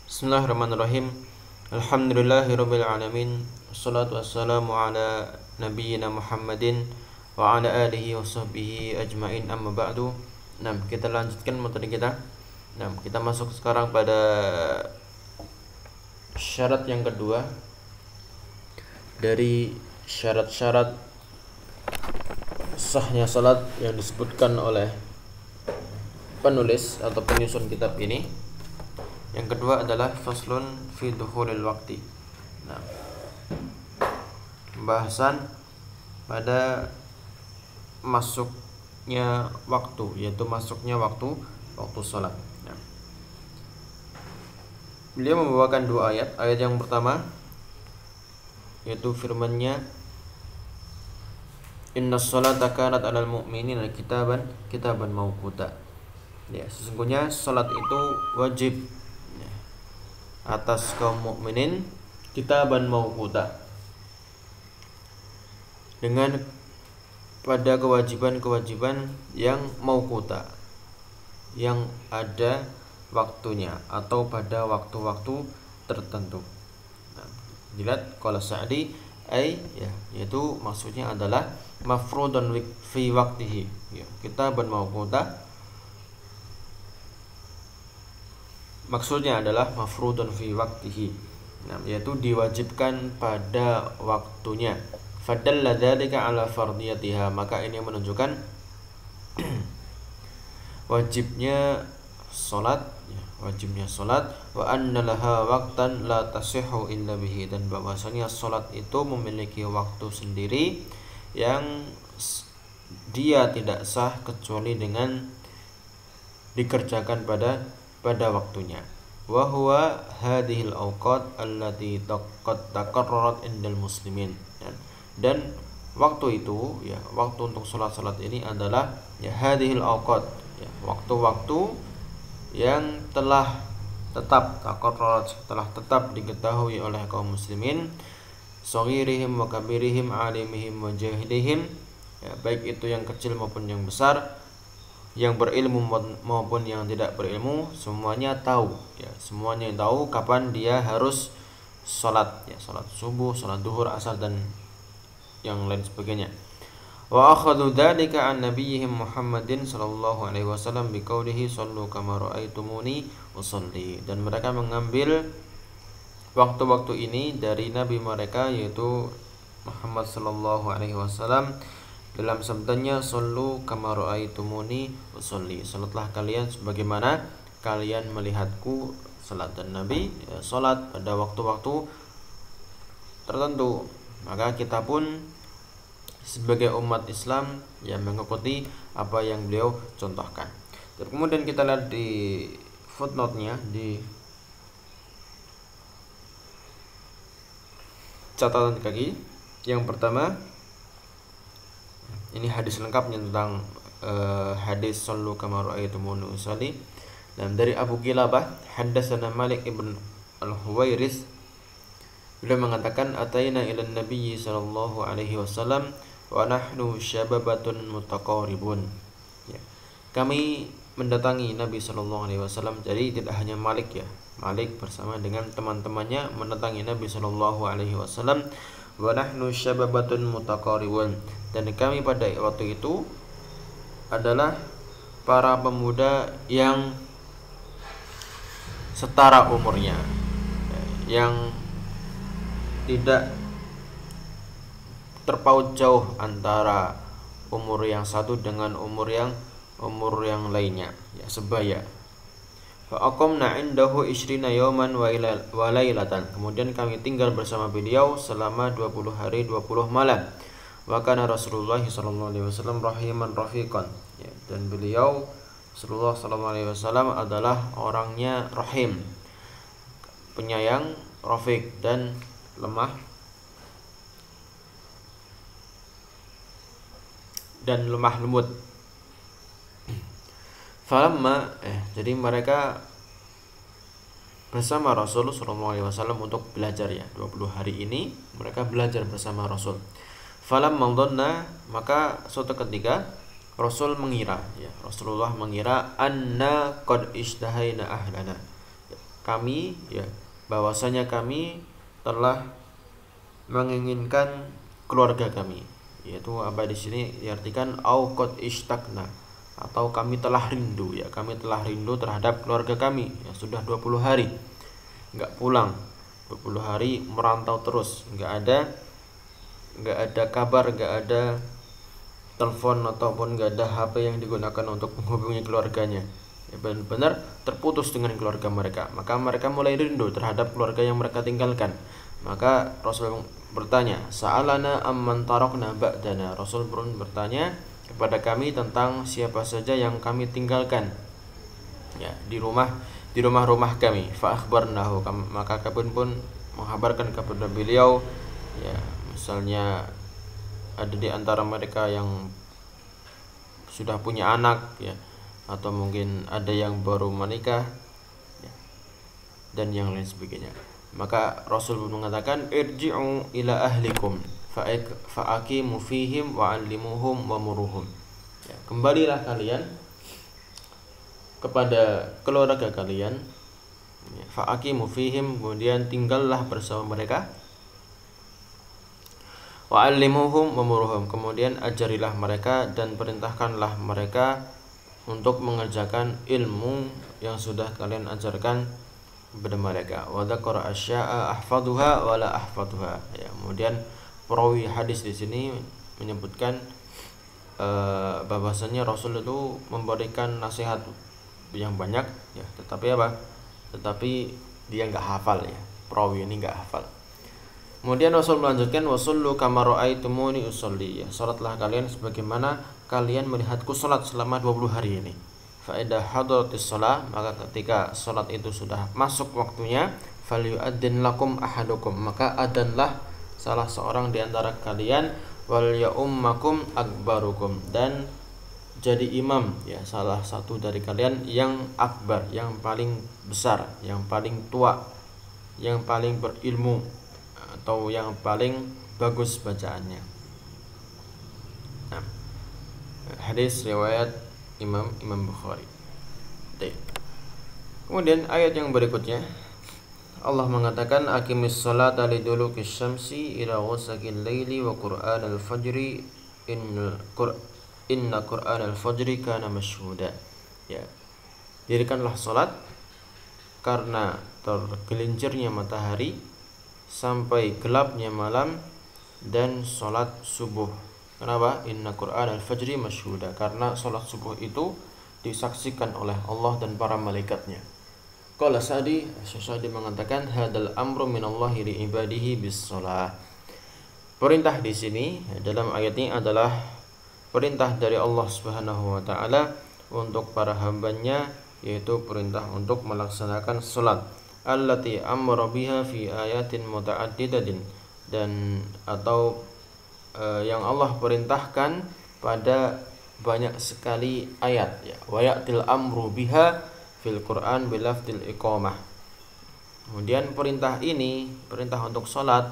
Bismillahirrahmanirrahim. Alhamdulillahirabbil alamin. Wassalatu wassalamu ala nabiyyina Muhammadin wa ala alihi washabbihi ajmain, amma ba'du. Nah, kita lanjutkan materi kita. Nah, kita masuk sekarang pada syarat yang kedua dari syarat-syarat sahnya salat yang disebutkan oleh penulis atau penyusun kitab ini. Yang kedua adalah faslun fi dukhulil waqti. Nah, pembahasan pada masuknya waktu, yaitu masuknya waktu salat. Nah, beliau membawakan dua ayat. Ayat yang pertama yaitu firman-Nya, innas salata kanat 'alal mu'minina kitaban mauquta. Ya, sesungguhnya salat itu wajib atas kaum mukminin kitaban mauquta, dengan pada kewajiban-kewajiban yang mauquta, yang ada waktunya atau pada waktu-waktu tertentu. Nah, dilihat qala Sa'di yaitu maksudnya adalah mafrudun fi waqtihi, ya, kitaban mauquta. Maksudnya adalah mafrudun fi waqtihi, nah, yaitu diwajibkan pada waktunya. Fadalla dzalika ala fardiyatiha, maka ini menunjukkan wajibnya salat, wa anna laha waqtan la tasihhu illa bihi, dan bahwasanya salat itu memiliki waktu sendiri yang dia tidak sah kecuali dengan dikerjakan pada waktunya. Wa huwa hadhil awqat allati qad taqarrarat indal muslimin. Dan waktu itu, ya, waktu untuk salat-salat ini adalah ya hadhil awqat, ya, waktu-waktu yang telah tetap taqarrarat, telah tetap diketahui oleh kaum muslimin, shaghirihim wa kabirihim, alimihim wa jahilihim, ya, baik itu yang kecil maupun yang besar, yang berilmu maupun yang tidak berilmu, semuanya tahu, ya, semuanya tahu kapan dia harus salat, ya, salat subuh, salat duhur, asar, dan yang lain sebagainya. Wa akhadhu dzalika an nabiyyihim Muhammadin sallallahu alaihi wasallam biqaulihi sallu kama raaitumuni usolli, dan mereka mengambil waktu-waktu ini dari nabi mereka yaitu Muhammad sallallahu alaihi wasallam dalam sabdanya sallu kama raaitumuni usolli, salatlah kalian sebagaimana kalian melihatku salat. Dan Nabi salat pada waktu-waktu tertentu, maka kita pun sebagai umat Islam yang mengikuti apa yang beliau contohkan. Dan kemudian kita lihat di footnote-nya, di catatan kaki yang pertama, ini hadis lengkapnya tentang hadis sallu kama raaitumuni usolli. Dan dari Abu Qilabah, haddatsana Malik ibn al-Huwairis, beliau mengatakan ataina ila nabiyyi sallallahu alaihi wasallam wa nahnu syababatun mutaqaribun. Ya, kami mendatangi Nabi sallallahu alaihi wasallam. Jadi tidak hanya Malik, ya, Malik bersama dengan teman-temannya mendatangi Nabi sallallahu alaihi wasallam, wa nahnu syababatun mutaqaribun, dan kami pada waktu itu adalah para pemuda yang setara umurnya, yang tidak terpaut jauh antara umur yang satu dengan umur yang lainnya, ya, sebaya. Fa aqamna indahu 20 yawman wa lailatan, kemudian kami tinggal bersama beliau selama 20 hari 20 malam. Wa kana Rasulullah sallallahu alaihi wasallam rahiman rafiqan, ya, dan beliau Rasulullah sallallahu alaihi wasallam adalah orangnya rahim, penyayang, rafiq, dan lemah lembut. Falamma jadi mereka bersama Rasul sallallahu alaihi wasallam untuk belajar, ya, 20 hari ini mereka belajar bersama Rasul. Falamma dhanna, maka suatu ketika Rasul mengira, ya, Rasulullah mengira anna qad ishtahaina ahlana, kami ya bahwasanya kami telah menginginkan keluarga kami, yaitu apa di sini diartikan au qad ishtaqna, atau kami telah rindu ya, kami telah rindu terhadap keluarga kami ya, sudah 20 hari nggak pulang, 20 hari merantau terus, nggak ada kabar, nggak ada telepon ataupun nggak ada HP yang digunakan untuk menghubungi keluarganya ya, benar-benar terputus dengan keluarga mereka. Maka mereka mulai rindu terhadap keluarga yang mereka tinggalkan. Maka Rasul bertanya, sa'alana amman tarakna ba'dana. Rasul pun bertanya kepada kami tentang siapa saja yang kami tinggalkan ya di rumah-rumah kami. Fa akhbarnahu, maka kami pun menghabarkan kepada beliau ya, misalnya ada di antara mereka yang sudah punya anak ya, atau mungkin ada yang baru menikah ya, dan yang lain sebagainya. Maka Rasul mengatakan irji'u ila ahlikum fa'aqimu fihim wa'allimuhum wa muruhum ya, kembalilah kalian kepada keluarga kalian ya, fa'aqimu fihim, kemudian tinggallah bersama mereka, wa'allimuhum wa muruhum, kemudian ajarilah mereka dan perintahkanlah mereka untuk mengerjakan ilmu yang sudah kalian ajarkan kepada mereka. Wa dzakara asya'a ahfaduha wa la ahfaduha ya, kemudian perawi hadis di sini menyebutkan bahwasanya Rasul itu memberikan nasihat yang banyak ya, tetapi dia nggak hafal ya, perawi ini nggak hafal. Kemudian Rasul melanjutkan, wasallu kama ra'aitumuni usolli ya, salatlah kalian sebagaimana kalian melihatku salat selama 20 hari ini. Fa idza hadaratis shalah, maka ketika salat itu sudah masuk waktunya, falyu'adzin lakum ahadukum, maka adzanlah salah seorang di antara kalian, wal ya'ummakum akbarukum, dan jadi imam ya salah satu dari kalian yang akbar, yang paling besar, yang paling tua, yang paling berilmu, atau yang paling bagus bacaannya. Nah, hadis riwayat Imam Bukhari. Kemudian ayat yang berikutnya Allah mengatakan aqimis sholata liduluki syamsi ila ghasaqil laili wa qur'anal fajri inna qur'anal fajri kana mashhuda ya, dirikanlah salat karena tergelincirnya matahari sampai gelapnya malam dan salat subuh. Kenapa? Inna Qur'anal fajri masyhuda, karena salat subuh itu disaksikan oleh Allah dan para malaikatnya. Qala Sa'di mengatakan hadal amru minallahi li ibadihi bis shalah. Perintah di sini dalam ayat ini adalah perintah dari Allah Subhanahu wa taala untuk para hambanya, yaitu perintah untuk melaksanakan salat. Allati amara biha fi ayatin muta'addidatin, dan atau yang Allah perintahkan pada banyak sekali ayat ya, wa ya'til amru biha fil Qur'an bilafdil iqamah. Kemudian perintah ini, perintah untuk salat,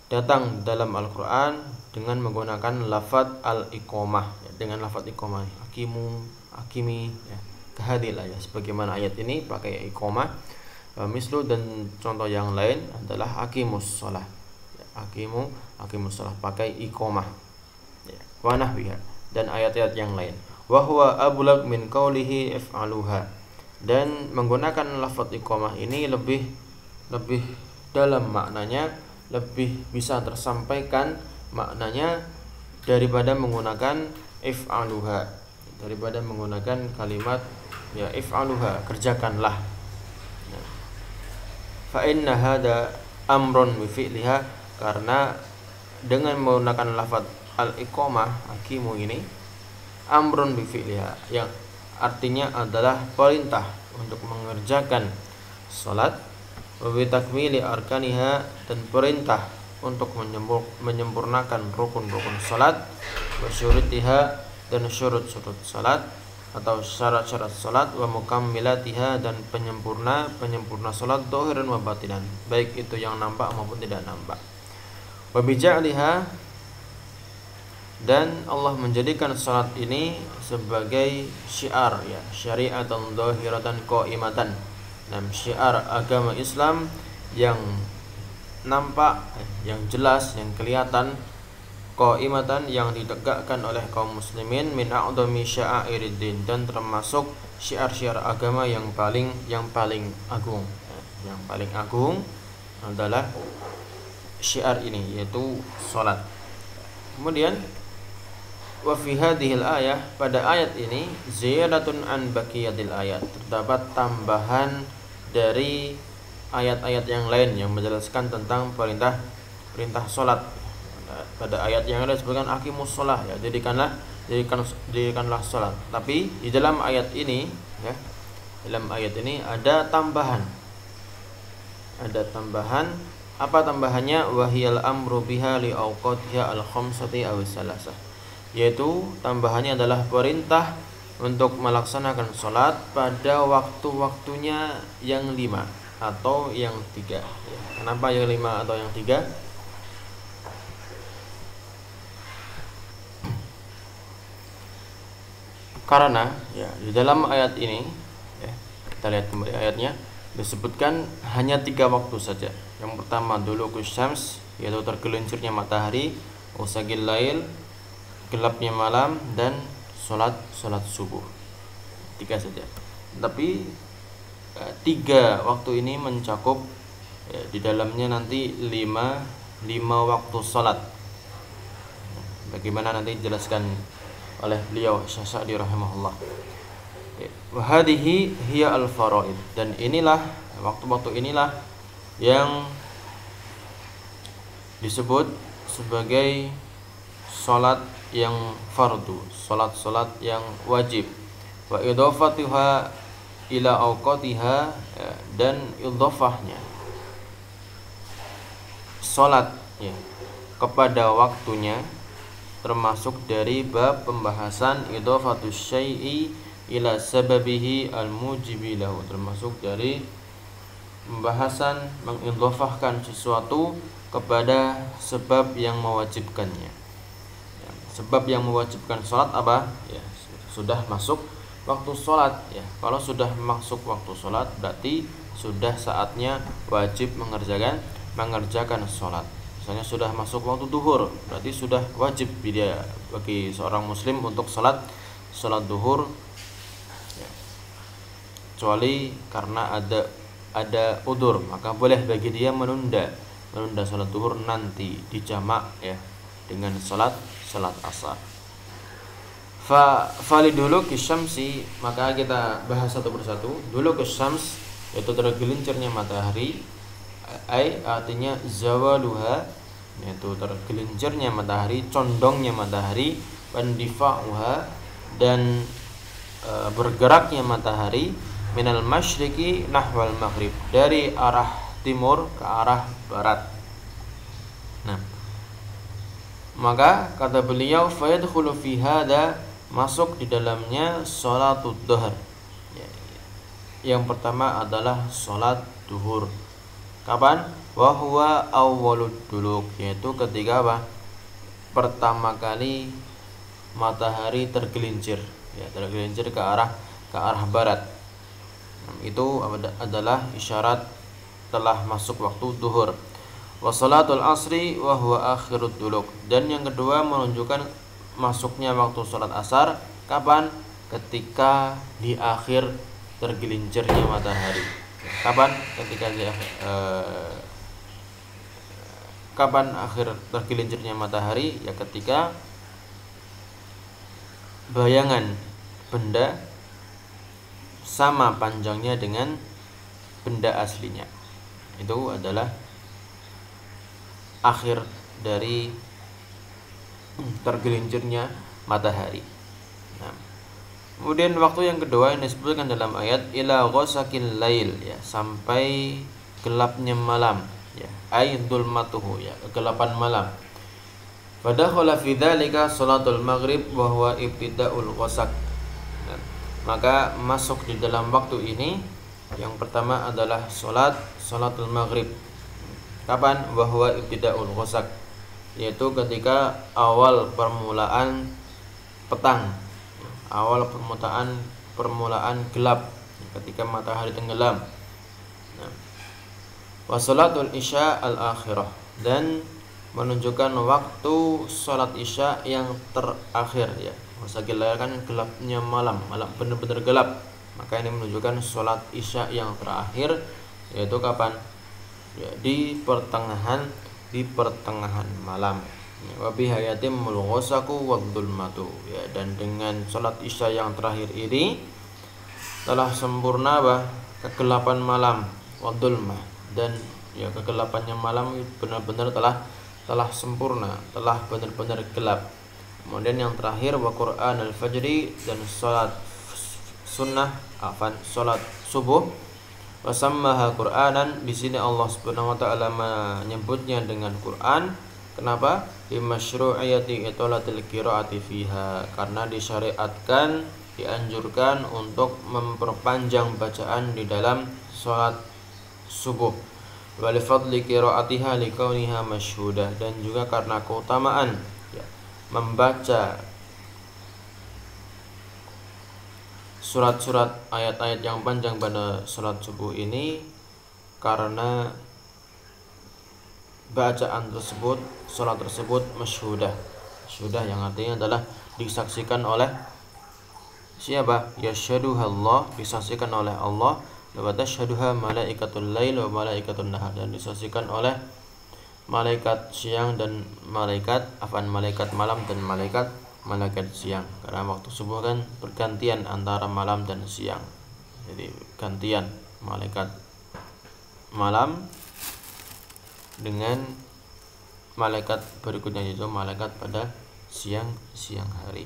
datang dalam Al-Qur'an dengan menggunakan lafaz al-iqamah ya, dengan lafaz iqamah, akimi ya, kahadilah ya, sebagaimana ayat ini pakai iqamah. Mislu dan contoh yang lain adalah aqimus shalah ya, aqimus shalah pakai iqamah ya, wa nahwiha, dan ayat-ayat yang lain. Wa huwa ablag min qaulihi if'aluha, dan menggunakan lafaz iqamah ini lebih dalam maknanya, lebih bisa tersampaikan maknanya daripada menggunakan if'aluha, daripada menggunakan kalimat ya if'aluha, kerjakanlah. Fa inna hada amrun bi fi'liha, karena dengan menggunakan lafaz al-iqamah aqimu ini amrun bi fi'liha, yang artinya adalah perintah untuk mengerjakan salat, wa bi takmili arkaniha, dan perintah untuk menyempurnakan rukun-rukun salat, wa syurutiha, dan syurut-syurut salat atau syarat-syarat salat, wa mukammilatiha, dan penyempurna salat zahiran wa batinan, baik itu yang nampak maupun tidak nampak. Wa bija'liha, dan Allah menjadikan salat ini sebagai syiar ya, syariatan zahiratan qaimatan syiar agama Islam yang nampak, yang jelas, yang kelihatan, qaimatan, yang ditegakkan oleh kaum muslimin, min a'dhami sya'airiddin, dan termasuk syiar-syiar agama yang paling agung. Yang paling agung adalah syiar ini, yaitu salat. Kemudian wa fi hadhil ayah, pada ayat ini, ziyadatun an baqiyatil ayat, terdapat tambahan dari ayat-ayat yang lain yang menjelaskan tentang perintah salat. Pada ayat yang ada disebutkan aqimus shalah, ya, dirikanlah salat. Tapi di dalam ayat ini, ya, dalam ayat ini ada tambahan. Apa tambahannya? Wahiyal amru biha li awqatiha al-khamsati aw salasah, yaitu tambahannya adalah perintah untuk melaksanakan sholat pada waktu-waktunya yang 5 atau yang 3. Kenapa yang 5 atau yang 3? Karena ya, di dalam ayat ini, ya, kita lihat kembali ayatnya, disebutkan hanya 3 waktu saja. Yang pertama dulukus syams, yaitu tergelincirnya matahari, usagil lail, gelapnya malam, dan sholat subuh. 3 saja. Tapi 3 waktu ini mencakup, ya, di dalamnya nanti 5 waktu sholat. Bagaimana nanti dijelaskan oleh beliau Syafi'i rahimahullah. Wa hadhihi hiya al-faraid, dan inilah waktu-waktu inilah yang disebut sebagai salat yang fardu, salat yang wajib. Wa idhafatuha ila awqatiha, dan idhafahnya salat, ya, kepada waktunya termasuk dari bab pembahasan idhafatus syai'i ila sababihi al-mujibi lahu, termasuk dari pembahasan mengidhafahkan sesuatu kepada sebab yang mewajibkannya. Ya, sebab yang mewajibkan salat apa? Ya, sudah masuk waktu salat, ya. Kalau sudah masuk waktu salat berarti sudah saatnya wajib mengerjakan salat. Misalnya sudah masuk waktu duhur, berarti sudah wajib bagi seorang muslim untuk salat duhur, ya. Kecuali karena ada udzur, maka boleh bagi dia menunda salat duhur nanti dijamak, ya, dengan salat asar. Faliduluki syamsi, maka kita bahas satu persatu. Dulukus syams, yaitu tergelincirnya matahari, artinya zawaluha, yaitu tergelincirnya matahari, condongnya matahari, pandifa'uha, dan bergeraknya matahari, minal masyriqi nahwal maghrib, dari arah timur ke arah barat. Nah, maka kata beliau, fayadkhulu fi hadza, masuk di dalamnya sholatud duhur. Yang pertama adalah sholat duhur. Kapan? Wa huwa awwalud duluk, yaitu ketika apa? Pertama kali matahari tergelincir, ya, tergelincir ke arah barat. Itu adalah isyarat telah masuk waktu duhur. Wa salatul asri wa huwa akhirud duluk, dan yang kedua menunjukkan masuknya waktu salat asar. Kapan? Ketika di akhir tergelincirnya matahari. Kapan? Ketika kapan akhir tergelincirnya matahari? Ya, ketika bayangan benda sama panjangnya dengan benda aslinya. Itu adalah akhir dari tergelincirnya matahari. Nah, kemudian waktu yang kedua yang disebutkan dalam ayat, ila ghasaqil lail, ya, sampai gelapnya malam, ya, ay dzulmatuhu, ya, kegelapan malam. Fadakhala fi dzalika salatul maghrib wa huwa ibtidaul ghasaq. Nah, maka masuk di dalam waktu ini yang pertama adalah salatul maghrib. Kapan? Wa huwa ibtidaul ghasaq, yaitu ketika awal permulaan petang, awal permulaan gelap, ketika matahari tenggelam. Nah, wa salatul isya al-akhirah, dan menunjukkan waktu salat isya yang terakhir ya. Masa gelap kan gelapnya malam, malam benar-benar gelap. Maka ini menunjukkan salat isya yang terakhir, yaitu kapan? Ya, di pertengahan malam. Wa bi hayatim mulghasaku wa dzulmatu, ya, dan dengan salat isya yang terakhir ini telah sempurna kegelapan malam, wa dzulmah, dan ya kegelapannya malam benar-benar telah sempurna, telah benar-benar gelap. Kemudian yang terakhir wa Qur'an al-fajri, dan salat sunnah, salat subuh. Wasammaha Qur'anan, di sini Allah Subhanahu wa taala menyebutnya dengan Quran. Kenapa? Bimasyru'iyati itolatil qiraati fiha, karena disyariatkan, dianjurkan untuk memperpanjang bacaan di dalam salat subuh. Wa li fadli qiraatiha likauniha masyhudah, dan juga karena keutamaan ya, membaca surat-surat ayat-ayat yang panjang pada salat subuh ini, karena bacaan tersebut, salat tersebut masyhudah. Masyhudah yang artinya adalah disaksikan oleh siapa? Yashaduha Allah, disaksikan oleh Allah. Wa tashaduha malaikatul lail wa malaikatul nahar, dan disaksikan oleh malaikat siang dan malaikat malam dan malaikat siang. Karena waktu subuh kan bergantian antara malam dan siang, jadi gantian malaikat malam dengan malaikat berikutnya, yaitu malaikat pada siang hari.